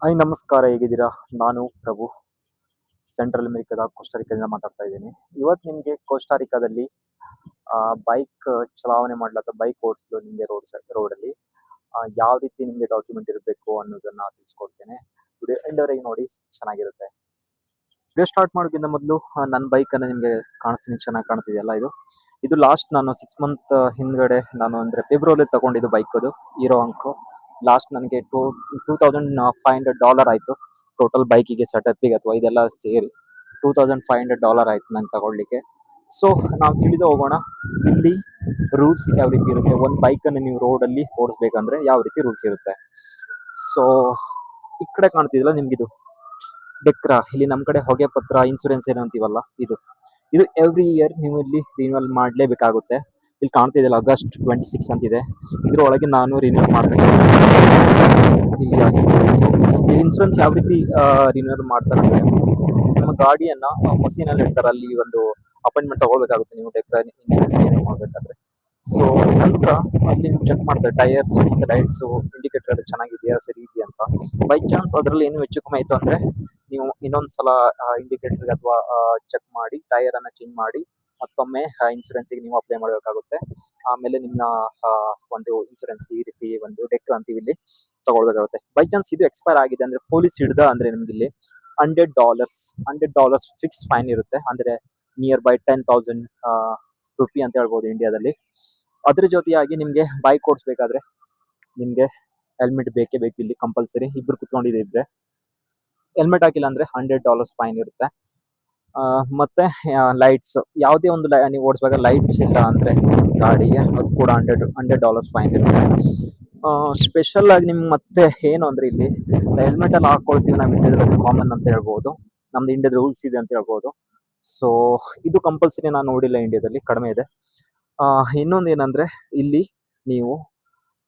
Hi ನಮಸ್ಕಾರ, ಹೇಗಿದ್ದೀರಾ? ನಾನು ಪ್ರಭು, ಸೆಂಟ್ರಲ್ ಅಮೆರಿಕಾದ ಕೋಸ್ಟಾರಿಕಾದಿಂದ ಮಾತಾಡ್ತಾ ಇದ್ದೀನಿ. ಇವತ್ತು ನಿಮಗೆ ಕೋಸ್ಟಾರಿಕಾದಲ್ಲಿ ಬೈಕ್ ಚಲಾವಣೆ ಮಾಡಲು ಅಥವಾ ಬೈಕ್ ಓಡಿಸಲು ನಿಮಗೆ ರೋಡಲ್ಲಿ ಯಾವ ರೀತಿ ನಿಮಗೆ ಡಾಕ್ಯುಮೆಂಟ್ ಇರಬೇಕು ಅನ್ನೋದನ್ನ ತಿಳಿಸ್ಕೊಡ್ತೇನೆ. ವಿಡಿಯೋ ಎಂಡವರೆಗೆ ನೋಡಿ, ಚೆನ್ನಾಗಿರುತ್ತೆ. ವಿಡಿಯೋ ಸ್ಟಾರ್ಟ್ ಮಾಡೋಕ್ಕಿಂತ ಮೊದಲು ನನ್ನ ಬೈಕನ್ನು ನಿಮಗೆ ಕಾಣಿಸ್ತೀನಿ, ಚೆನ್ನಾಗಿ ಕಾಣ್ತಿದೆಯಲ್ಲ ಇದು ಲಾಸ್ಟ್ ನಾನು 6 ಮಂತ್ ಹಿಂದ್ಗಡೆ ನಾನು ಅಂದರೆ ಫೆಬ್ರವರಿ ತಗೊಂಡಿದ್ದು ಬೈಕ್. ಅದು ಹೀರೋ ಅಂಕೋ. ಲಾಸ್ಟ್ ನನಗೆ $2,500 ಆಯಿತು ಟೋಟಲ್ ಬೈಕಿಗೆ, ಸೆಟಪ್ಪಿಗೆ ಅಥವಾ ಇದೆಲ್ಲ ಸೇರಿ $2,500 ಆಯಿತು ನಾನು ತಗೊಳ್ಳಿಕ್ಕೆ. ಸೊ ನಾವು ತಿಳಿದು ಹೋಗೋಣ, ಇಲ್ಲಿ ರೂಲ್ಸ್ ಯಾವ ರೀತಿ ಇರುತ್ತೆ, ಒಂದು ಬೈಕನ್ನು ನೀವು ರೋಡಲ್ಲಿ ಓಡಿಸ್ಬೇಕಂದ್ರೆ ಯಾವ ರೀತಿ ರೂಲ್ಸ್ ಇರುತ್ತೆ. ಸೊ ಈ ಕಡೆ ಕಾಣ್ತಿದಿಲ್ಲ ನಿಮ್ಗಿದು ಡೆಕ್ರಾ, ಇಲ್ಲಿ ನಮ್ಮ ಕಡೆ ಹೊಗೆ ಪತ್ರ ಇನ್ಸೂರೆನ್ಸ್ ಏನು ಅಂತೀವಲ್ಲ, ಇದು ಎವ್ರಿ ಇಯರ್ ನೀವು ಇಲ್ಲಿ ರಿನ್ಯೂವಲ್ ಮಾಡಲೇಬೇಕಾಗುತ್ತೆ. ಇಲ್ಲಿ ಕಾಣ್ತಿದೆಯಲ್ಲ August 26 ಅಂತಿದೆ, ಇದ್ರೊಳಗೆ ನಾನು ರಿನ್ಯೂವಲ್ ಮಾಡಬೇಕು. ಇಲ್ಲಿ ಇನ್ಸೂರೆನ್ಸ್ ಯಾವ ರೀತಿ ರಿನ್ಯೂವಲ್ ಮಾಡ್ತಾರೆ ಅಂದ್ರೆ, ನಮ್ಮ ಗಾಡಿಯನ್ನ ಮಸೀನಲ್ಲಿ ಇಡ್ತಾರೆ, ಅಲ್ಲಿ ಒಂದು ಅಪಾಯಿಂಟ್ಮೆಂಟ್ ತಗೊಳ್ಬೇಕಾಗುತ್ತೆ ನೀವು ಡೆಕ್ರಾ ಇನ್ಸೂರೆನ್ಸ್ ರಿನ್ಯೂ ಮಾಡಬೇಕಾದ್ರೆ. ಸೊ ನಂತರ ಅಲ್ಲಿ ಚೆಕ್ ಮಾಡ್ತಾರೆ ಟೈರ್ಸ್ ಮತ್ತೆ ಲೈಟ್ಸು ಇಂಡಿಕೇಟರ್ ಎಲ್ಲ ಚೆನ್ನಾಗಿದೆಯಾ, ಸರಿ ಇದೆಯಾ ಅಂತ. ಬೈ ಚಾನ್ಸ್ ಅದರಲ್ಲಿ ಏನು ಹೆಚ್ಚು ಕಮ್ಮಿ ಆಯಿತು ಅಂದ್ರೆ ನೀವು ಇನ್ನೊಂದ್ಸಲ ಇಂಡಿಕೇಟರ್ ಅಥವಾ ಚೆಕ್ ಮಾಡಿ ಟೈರ್ ಅನ್ನ ಚೇಂಜ್ ಮಾಡಿ ಮತ್ತೊಮ್ಮೆ ಇನ್ಸೂರೆನ್ಸ್ಗೆ ನೀವು ಅಪ್ಲೈ ಮಾಡಬೇಕಾಗುತ್ತೆ. ಆಮೇಲೆ ನಿಮ್ಮ ಒಂದು ಇನ್ಸೂರೆನ್ಸ್ ಈ ರೀತಿ ಒಂದು ಡೆಕ್ ಅಂತೀವಿ ಇಲ್ಲಿ ತಗೊಳ್ಬೇಕಾಗುತ್ತೆ. ಬೈ ಚಾನ್ಸ್ ಇದು ಎಕ್ಸ್ಪೈರ್ ಆಗಿದೆ ಅಂದ್ರೆ ಪೊಲೀಸ್ ಹಿಡ್ದ ಅಂದ್ರೆ ನಿಮ್ಗೆ ಇಲ್ಲಿ $100 ಫಿಕ್ಸ್ ಫೈನ್ ಇರುತ್ತೆ, ಅಂದ್ರೆ ನಿಯರ್ ಬೈ 10,000 ರುಪಿ ಅಂತ ಹೇಳ್ಬೋದು ಇಂಡಿಯಾದಲ್ಲಿ. ಅದ್ರ ಜೊತೆಯಾಗಿ ನಿಮ್ಗೆ ಬೈಕ್ ಓಡಿಸ್ಬೇಕಾದ್ರೆ ನಿಮ್ಗೆ ಹೆಲ್ಮೆಟ್ ಬೇಕೇ ಬೇಕು, ಇಲ್ಲಿ ಕಂಪಲ್ಸರಿ. ಇಬ್ರು ಕುತ್ಕೊಂಡಿದ್ರೆ ಹೆಲ್ಮೆಟ್ ಹಾಕಿಲ್ಲ ಅಂದ್ರೆ $100 ಫೈನ್ ಇರುತ್ತೆ. ಮತ್ತೆ ಲೈಟ್ಸ್, ಯಾವುದೇ ಒಂದು ನೀವು ಓಡಿಸುವಾಗ ಲೈಟ್ಸ್ ಇಲ್ಲ ಅಂದ್ರೆ ಗಾಡಿಗೆ ಅದು ಕೂಡ $100 ಫೈನ್ ಇರುತ್ತೆ. ಸ್ಪೆಷಲ್ ಆಗಿ ನಿಮ್ಗೆ ಮತ್ತೆ ಏನು ಅಂದ್ರೆ ಇಲ್ಲಿ ಹೆಲ್ಮೆಟ್ ಎಲ್ಲ ಹಾಕೊಳ್ತೀವಿ ನಾವು ಇಂಡಿಯಾದಲ್ಲಿ, ಕಾಮನ್ ಅಂತ ಹೇಳ್ಬೋದು, ನಮ್ದು ಇಂಡಿಯಾದ ರೂಲ್ಸ್ ಇದೆ ಅಂತ ಹೇಳ್ಬೋದು. ಸೊ ಇದು ಕಂಪಲ್ಸರಿ ನಾನು ನೋಡಿಲ್ಲ ಇಂಡಿಯಾದಲ್ಲಿ, ಕಡಿಮೆ ಇದೆ. ಇನ್ನೊಂದು ಏನಂದ್ರೆ ಇಲ್ಲಿ ನೀವು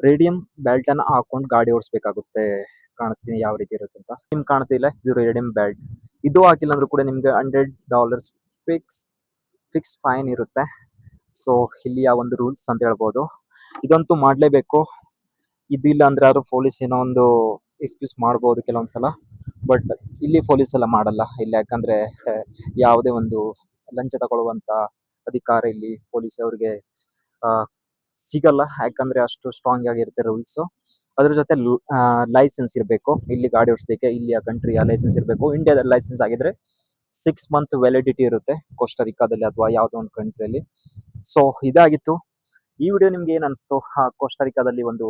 ರೇಡಿಯಂ ಬೆಲ್ಟ್ ಅನ್ನ ಹಾಕೊಂಡು ಗಾಡಿ ಓಡಿಸ್ಬೇಕಾಗುತ್ತೆ. ಕಾಣಿಸ್ತೀನಿ ಯಾವ ರೀತಿ ಇರುತ್ತೆ ಅಂತ, ನಿಮ್ಗೆ ಕಾಣ್ತಿಲ್ಲ, ಇದು ರೇಡಿಯಂ ಬೆಲ್ಟ್. ಇದು ಹಾಕಿಲ್ಲ ಅಂದ್ರೂ ಕೂಡ ನಿಮ್ಗೆ $100 ಫಿಕ್ಸ್ ಫೈನ್ ಇರುತ್ತೆ. ಸೊ ಇಲ್ಲಿಯ ಒಂದು ರೂಲ್ಸ್ ಅಂತ ಹೇಳ್ಬೋದು, ಇದಂತೂ ಮಾಡ್ಲೇಬೇಕು. ಇದಿಲ್ಲ ಅಂದ್ರೆ ಯಾರು ಪೊಲೀಸ್ ಏನೋ ಒಂದು ಎಕ್ಸ್ಕ್ಯೂಸ್ ಮಾಡ್ಬೋದು ಕೆಲವೊಂದ್ಸಲ, ಬಟ್ ಇಲ್ಲಿ ಪೊಲೀಸ್ ಎಲ್ಲ ಮಾಡಲ್ಲ ಇಲ್ಲಿ, ಯಾಕಂದ್ರೆ ಯಾವುದೇ ಒಂದು ಲಂಚ ತಗೊಳ್ಳುವಂತ ಅಧಿಕಾರ ಇಲ್ಲಿ ಪೊಲೀಸ್ ಅವ್ರಿಗೆ ಸಿಗಲ್ಲ, ಯಾಕಂದ್ರೆ ಅಷ್ಟು ಸ್ಟ್ರಾಂಗ್ ಆಗಿರುತ್ತೆ ರೂಲ್ಸ್. ಅದ್ರ ಜೊತೆ ಲೈಸೆನ್ಸ್ ಇರಬೇಕು, ಇಲ್ಲಿ ಗಾಡಿ ಓಡಿಸ್ಲಿಕ್ಕೆ ಇಲ್ಲಿಯ ಕಂಟ್ರಿಯ ಲೈಸೆನ್ಸ್ ಇರಬೇಕು. ಇಂಡಿಯಾದ ಲೈಸೆನ್ಸ್ ಆಗಿದ್ರೆ 6 ಮಂತ್ ವ್ಯಾಲಿಡಿಟಿ ಇರುತ್ತೆ ಕೋಸ್ಟಾರಿಕಾದಲ್ಲಿ ಅಥವಾ ಯಾವುದೋ ಒಂದು ಕಂಟ್ರಿಯಲ್ಲಿ. ಸೊ ಇದಾಗಿತ್ತು ಈ ವಿಡಿಯೋ. ನಿಮ್ಗೆ ಏನ್ ಅನಿಸ್ತು ಕೋಸ್ಟಾರಿಕಾದಲ್ಲಿ ಒಂದು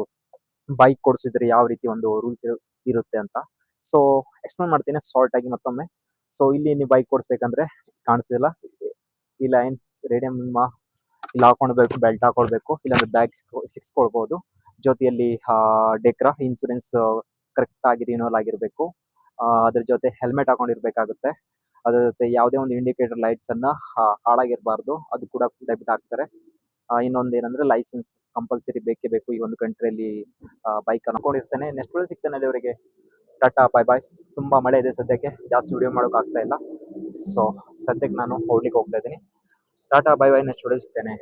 ಬೈಕ್ ಓಡಿಸಿದ್ರೆ ಯಾವ ರೀತಿ ಒಂದು ರೂಲ್ಸ್ ಇರುತ್ತೆ ಅಂತ? ಸೊ ಎಕ್ಸ್ಪ್ಲೇನ್ ಮಾಡ್ತೀನಿ ಶಾರ್ಟ್ ಆಗಿ ಮತ್ತೊಮ್ಮೆ. ಸೊ ಇಲ್ಲಿ ನೀವು ಬೈಕ್ ಓಡಿಸ್ಬೇಕಂದ್ರೆ ಕಾಣಿಸ್ತಿಲ್ಲ ಈ ಲೈನ್, ರೇಡಿಯಂ ಇಲ್ಲಿ ಹಾಕೊಳ್ಬೇಕು, ಬೆಲ್ಟ್ ಹಾಕೊಳ್ಬೇಕು, ಇಲ್ಲಾಂದ್ರೆ ಬ್ಯಾಗ್ ಸಿಕ್ಸ್ಕೊಳ್ಬಹುದು. ಜೊತೆಯಲ್ಲಿ ಡೆಕ್ರಾ ಇನ್ಸೂರೆನ್ಸ್ ಕರೆಕ್ಟ್ ಆಗಿ ರಿನ್ಯೂವಲ್ ಆಗಿರ್ಬೇಕು. ಅದ್ರ ಜೊತೆ ಹೆಲ್ಮೆಟ್ ಹಾಕೊಂಡಿರ್ಬೇಕಾಗುತ್ತೆ. ಅದ್ರ ಜೊತೆ ಯಾವುದೇ ಒಂದು ಇಂಡಿಕೇಟರ್ ಲೈಟ್ಸ್ ಅನ್ನ ಹಾಳಾಗಿರ್ಬಾರ್ದು, ಅದು ಕೂಡ ಡೆಬಿಟ್ ಆಗ್ತಾರೆ. ಇನ್ನೊಂದು ಏನಂದ್ರೆ ಲೈಸೆನ್ಸ್ ಕಂಪಲ್ಸರಿ ಬೇಕೇ ಬೇಕು ಈ ಒಂದು ಕಂಟ್ರಿಯಲ್ಲಿ. ಬೈಕ್ ಅನ್ಕೊಂಡಿರ್ತೇನೆ. ನೆಕ್ಸ್ಟ್ ವಿಡಿಯೋ ಸಿಗ್ತೇನೆ, ಅಲ್ಲಿವರೆಗೆ ಟಾಟಾ ಬೈ ಬಾಯ್. ತುಂಬಾ ಮಳೆ ಇದೆ ಸದ್ಯಕ್ಕೆ, ಜಾಸ್ತಿ ವಿಡಿಯೋ ಮಾಡೋಕೆ ಆಗ್ತಾ ಇಲ್ಲ. ಸೊ ಸದ್ಯಕ್ಕೆ ನಾನು ಹೋಗ್ಲಿಕ್ಕೆ ಹೋಗ್ತಾ ಇದ್ದೀನಿ. Tata bye bye, next video ಸಿಗ್ತೇನೆ.